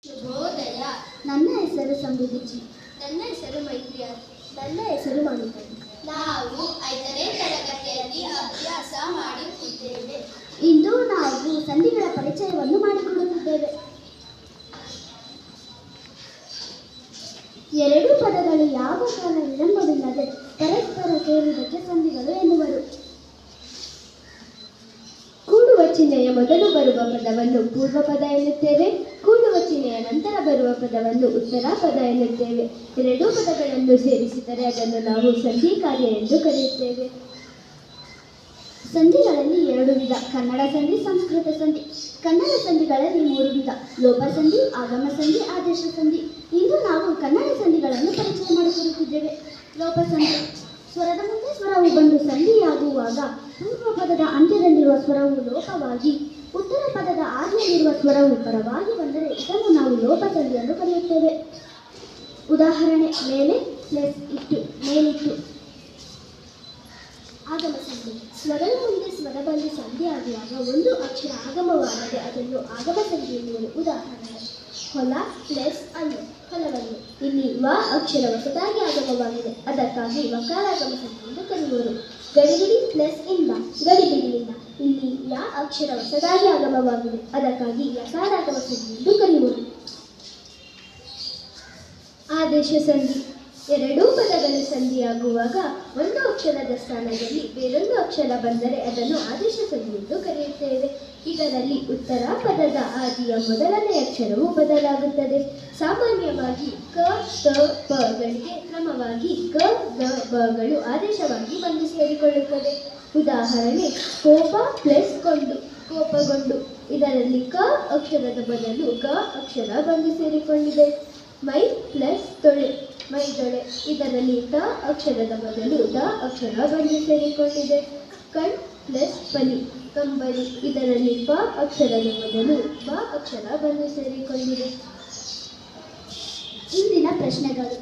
ಶುಭೋದಯ. ನನ್ನ ಹೆಸರು ಸಮೃದ್ಧಿ. ನನ್ನ ಹೆಸರು ಮೈತ್ರಿಯ. ನನ್ನ ಹೆಸರು ಮಣಿಕಾ. ನಾವು 5ನೇ ತರಗತಿಯಲ್ಲಿ ಅಭ್ಯಾಸ ಮಾಡುತ್ತಿದ್ದೇವೆ. ಇಂದು ನಾವು ಸಂಧಿಗಳ ಪರಿಚಯವನ್ನು ಮಾಡಿಕೊಳ್ಳುತ್ತಿದ್ದೇವೆ. ಎರಡು ಪದಗಳು ಯಾವ ಕಾಲ ವಿಳಂಬವಿಲ್ಲದೆ ಪರಸ್ಪರ ಸೇರುವುದಕ್ಕೆ ಸಂಧಿಗಳು ಎನ್ನುವರು. ಕೂಡುವ ಚಿಹ್ನೆಯ ಮೊದಲು ಬರುವ ಪದವನ್ನು ಪೂರ್ವ ಪದ ಎನ್ನುತ್ತೇವೆ. ಕೂಡುವ ಚಿಹ್ನೆಯ ನಂತರ ಬರುವ ಪದವನ್ನು ಉತ್ತರ ಪದ ಎನ್ನುತ್ತೇವೆ. ಎರಡೂ ಪದಗಳನ್ನು ಸೇರಿಸಿದರೆ ಅದನ್ನು ನಾವು ಸಂಧಿ ಕಾರ್ಯ ಎಂದು ಕರೆಯುತ್ತೇವೆ. ಸಂಧಿಗಳಲ್ಲಿ ಎರಡು ವಿಧ: ಕನ್ನಡ ಸಂಧಿ, ಸಂಸ್ಕೃತ ಸಂಧಿ. ಕನ್ನಡ ಸಂಧಿಗಳಲ್ಲಿ 3 ವಿಧ: ಲೋಪ ಸಂಧಿ, ಆಗಮ ಸಂಧಿ, ಆದೇಶ ಸಂಧಿ. ಇಂದು ನಾವು ಕನ್ನಡ ಸಂಧಿಗಳನ್ನು ಪರಿಚಯ ಮಾಡಿಕೊಳ್ಳುತ್ತಿದ್ದೇವೆ. ಲೋಪ ಸಂಧಿ: ಸ್ವರದ ಮುಂದೆ ಸ್ವರವು ಬಂದು ಸಂಧಿಯಾಗುವಾಗ ಪೂರ್ವ ಪದದ ಅಂತ್ಯದಲ್ಲಿರುವ ಸ್ವರವು ಲೋಪವಾಗಿ ಉತ್ತರ ಪದದ ಆದಿಯಲ್ಲಿರುವ ಸ್ವರವು ಪರವಾಗಿ ಬಂದರೆ ಇದನ್ನು ನಾವು ಲೋಪ ಸಂಧಿ ಎಂದು ಕರೆಯುತ್ತೇವೆ. ಉದಾಹರಣೆ: ಮೇಲೆ, ಪ್ಲಸ್ ಇಟ್ಟು, ಮೇಲಿಟ್ಟು. ಆಗಮ ಸಂಧಿ: ಸ್ವರದ ಮುಂದೆ ಸ್ವರ ಬಂದು ಸಂಧಿಯಾಗುವಾಗ ಒಂದು ಅಕ್ಷರ ಆಗಮವಾದರೆ ಅದನ್ನು ಆಗಮ ಸಂಧಿ ಎನ್ನುವರು. ಉದಾಹರಣೆ: ಹೊಲ ಪ್ಲಸ್ ಅನ್ನು, ಹೊಲವನ್ನು. ಇಲ್ಲಿ ವ ಅಕ್ಷರ ಹೊಸದಾಗಿ ಆಗಮವಾಗಿದೆ, ಅದಕ್ಕಾಗಿ ವಕಾರಾಗಮ ಸಂಧಿ ಎಂದು ಕರೆಯುವರು. ಗಡಿಬಿಡಿ ಪ್ಲಸ್ ಇಂದ, ಗಡಿಬಿಡಿಯಿಂದ. ಇಲ್ಲಿ ಯ ಅಕ್ಷರ ಹೊಸದಾಗಿ ಆಗಮವಾಗಿದೆ, ಅದಕ್ಕಾಗಿ ಯಕಾರಾಗಮ ಸಂಧಿ ಎಂದು ಕರೆಯುವರು. ಆದೇಶ ಸಂಧಿ: ಎರಡೂ ಪದಗಳು ಸಂಧಿಯಾಗುವಾಗ ಒಂದು ಅಕ್ಷರದ ಸ್ಥಾನದಲ್ಲಿ ಬೇರೊಂದು ಅಕ್ಷರ ಬಂದರೆ ಅದನ್ನು ಆದೇಶ ಸಂಧಿ ಎಂದು ಕರೆಯುತ್ತೇವೆ. ಇದರಲ್ಲಿ ಉತ್ತರ ಪದದ ಆದಿಯ ಮೊದಲನೇ ಅಕ್ಷರವು ಬದಲಾಗುತ್ತದೆ. ಸಾಮಾನ್ಯವಾಗಿ ಕ, ತ, ಪಗಳಿಗೆ ಕ್ರಮವಾಗಿ ಗ, ಗ, ಬಗಳು ಆದೇಶವಾಗಿ ಬಂದು ಸೇರಿಕೊಳ್ಳುತ್ತದೆ. ಉದಾಹರಣೆ: ಕೋಪ ಪ್ಲಸ್ ಕೊಂಡು, ಕೋಪಗೊಂಡು. ಇದರಲ್ಲಿ ಕ ಅಕ್ಷರದ ಬದಲು ಗ ಅಕ್ಷರ ಬಂದು ಸೇರಿಕೊಂಡಿದೆ. ಮೈ ಪ್ಲಸ್ ತೊಳೆ, ಮೈದೊಳೆ. ಇದರಲ್ಲಿ ತ ಅಕ್ಷರದ ಬದಲು ದ ಅಕ್ಷರ ಬಂದು ಸೇರಿಕೊಂಡಿದೆ. ಕಣ್ ಪ್ಲಸ್ ಪಲಿ, ಕಂಬಳಿ. ಇದರಲ್ಲಿ ಪ ಅಕ್ಷರದ ಬದಲು ಬ ಅಕ್ಷರ ಬಂದು ಸೇರಿಕೊಂಡಿದೆ. ಇಂದಿನ ಪ್ರಶ್ನೆಗಳು: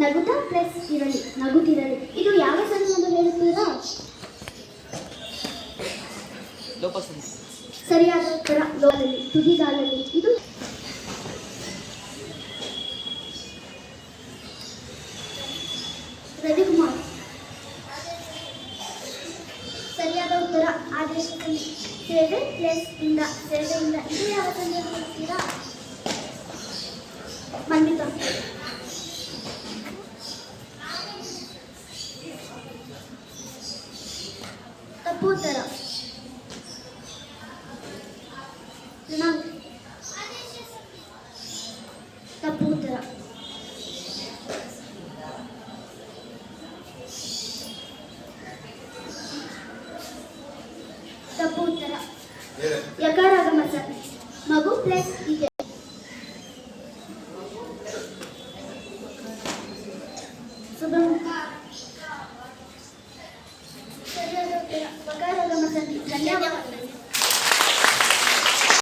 ನಗುತ ಪ್ಲಸ್ ಇರಲಿ, ನಗುತ್ತಿರಲಿ. ಇದು ಯಾವ ಸಂಧಿ ಎಂದು ಹೇಳುತ್ತೀರಾ? ಸರಿಯಾದ ಉತ್ತರ ಲೋಪದಲ್ಲಿ, ತುದಿಗಾಲಲ್ಲಿ. ಇದು ರವಿಕುಮಾರ್. ಸರಿಯಾದ ಉತ್ತರ ಆದೇಶ ಸಂಧಿ. ಸೇವೆ ಪ್ಲಸ್ ಇಂದ, ಸೇವೆಯಿಂದ. ಇದು ಯಾವ ಸಂಧಿ ಎಂದು ಹೇಳ್ತೀರಾ? ಮನ್ವಿತ. ತಪ್ಪು ಉತ್ತರ. ತಪ್ಪು ಉತ್ತರ. ತಪ್ಪು ಉತ್ತರ. ಯಕಾರಾಗಮ ಸಂಧಿ. ಮಗು ಪ್ಲಸ್ ಇದೆ. ಸರಿಯಾದ ಉತ್ತರ ವಕಾರಾಗಮ ಸಂಧಿ. ಧನ್ಯವಾದ.